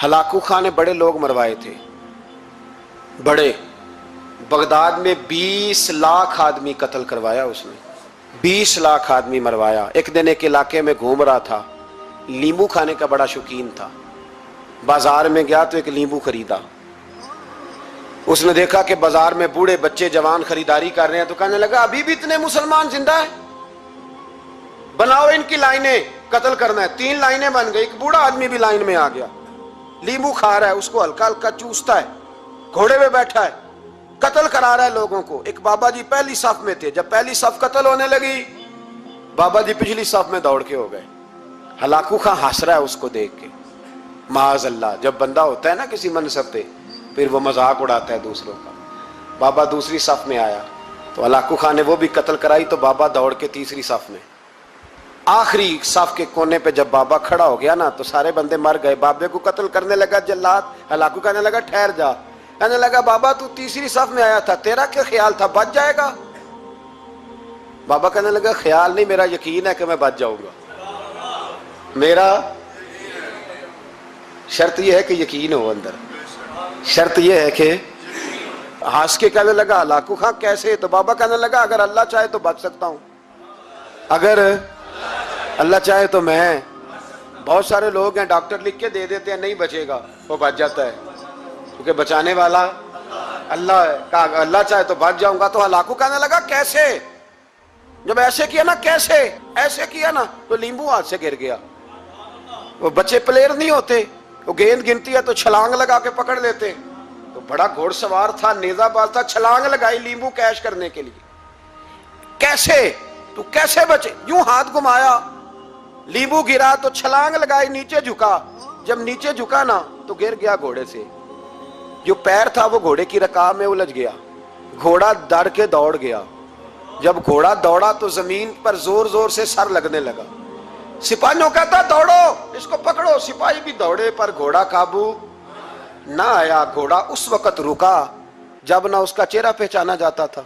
Hulagu Khan نے بڑے لوگ مروائے تھے، بڑے، بغداد میں 20 لاکھ آدمی قتل کروایا اس نے، 20 لاکھ آدمی مروایا۔ ایک دن ایک علاقے میں گھوم رہا تھا، لیمو کھانے کا بڑا شوقین تھا، بازار میں گیا تو ایک لیمو خریدا۔ اس نے دیکھا کہ بازار میں بوڑھے بچے جوان خریداری کر رہے ہیں، تو کہنے لگا ابھی بھی اتنے مسلمان زندہ ہیں، بناؤ ان کی لائنیں، قتل کرنا ہے۔ 3 لائنیں بن گئی، ایک بوڑھا آدمی بھی لائن میں آ گیا، لیمو کھا رہا ہے، اس کو ہلکا ہلکا چوستا ہے، گھوڑے پہ بیٹھا ہے، قتل کرا رہا ہے لوگوں کو۔ ایک بابا جی پہلی صف میں تھے، جب پہلی صف قتل ہونے لگی، بابا جی پچھلی صف میں دوڑ کے ہو گئے۔ ہلاکو خان ہنس رہا ہے اس کو دیکھ کے، معاذ اللہ، جب بندہ ہوتا ہے نا کسی منصب پہ پھر وہ مذاق اڑاتا ہے دوسروں کا۔ بابا دوسری صف میں آیا تو ہلاکو خان نے وہ بھی قتل کرائی، تو بابا دوڑ کے تیسری صف میں، آخری صف کے کونے پہ جب بابا کھڑا ہو گیا نا تو سارے بندے مر گئے۔ بابے کو قتل کرنے لگا جلاد، ہلاکو کہنے لگا ٹھہر جا، کہنے لگا بابا تو تیسری صف میں آیا تھا، تیرا کیا خیال تھا بچ جائے گا؟ بابا کہنے لگا خیال نہیں، میرا یقین ہے کہ میں بچ جاؤں گا، میرا شرط یہ ہے کہ یقین ہو اندر، شرط یہ ہے کہ ہنس کے کہنے لگا ہلاکو خان کیسے؟ تو بابا کہنے لگا اگر اللہ چاہے تو بچ سکتا ہوں، اگر اللہ چاہے تو میں۔ بہت سارے لوگ ہیں ڈاکٹر لکھ کے دے دیتے ہیں نہیں بچے گا، وہ بچ جاتا ہے کیونکہ بچانے والا اللہ ہے، کہا اللہ چاہے تو بچ جاؤں گا۔ تو ہلاکو کہنے لگا کیسے؟ جب ایسے کیا نا، کیسے ایسے کیا نا تو لیمبو ہاتھ سے گر گیا۔ وہ بچے پلیئر نہیں ہوتے، وہ گیند گنتی ہے تو چھلانگ لگا کے پکڑ لیتے، تو بڑا گھوڑ سوار تھا، نیزہ باز تھا، چھلانگ لگائی لیمبو کیش کرنے کے لیے۔ کیسے تو کیسے بچے؟ یوں ہاتھ گھمایا، لیمبو گرا تو چھلانگ لگائی، نیچے جھکا، جب نیچے جھکا نا تو گر گیا گھوڑے سے، جو پیر تھا وہ گھوڑے کی رکاب میں الجھ گیا، گھوڑا ڈر کے دوڑ گیا۔ جب گھوڑا دوڑا تو زمین پر زور زور سے سر لگنے لگا، سپاہیوں کہتا دوڑو اس کو پکڑو، سپاہی بھی دوڑے پر گھوڑا قابو نہ آیا۔ گھوڑا اس وقت رکا جب نہ اس کا چہرہ پہچانا جاتا تھا،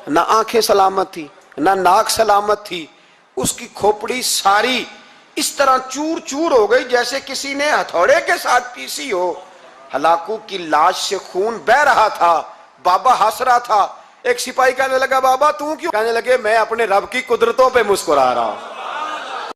نہ آنکھیں سلامت تھی، نہ ناک سلامت تھی، اس کی کھوپڑی ساری اس طرح چور چور ہو گئی جیسے کسی نے ہتھوڑے کے ساتھ پیسی ہو۔ ہلاکو کی لاش سے خون بہ رہا تھا، بابا ہنس رہا تھا۔ ایک سپاہی کہنے لگا بابا تو کیوں؟ کہنے لگے میں اپنے رب کی قدرتوں پہ مسکرا رہا ہوں۔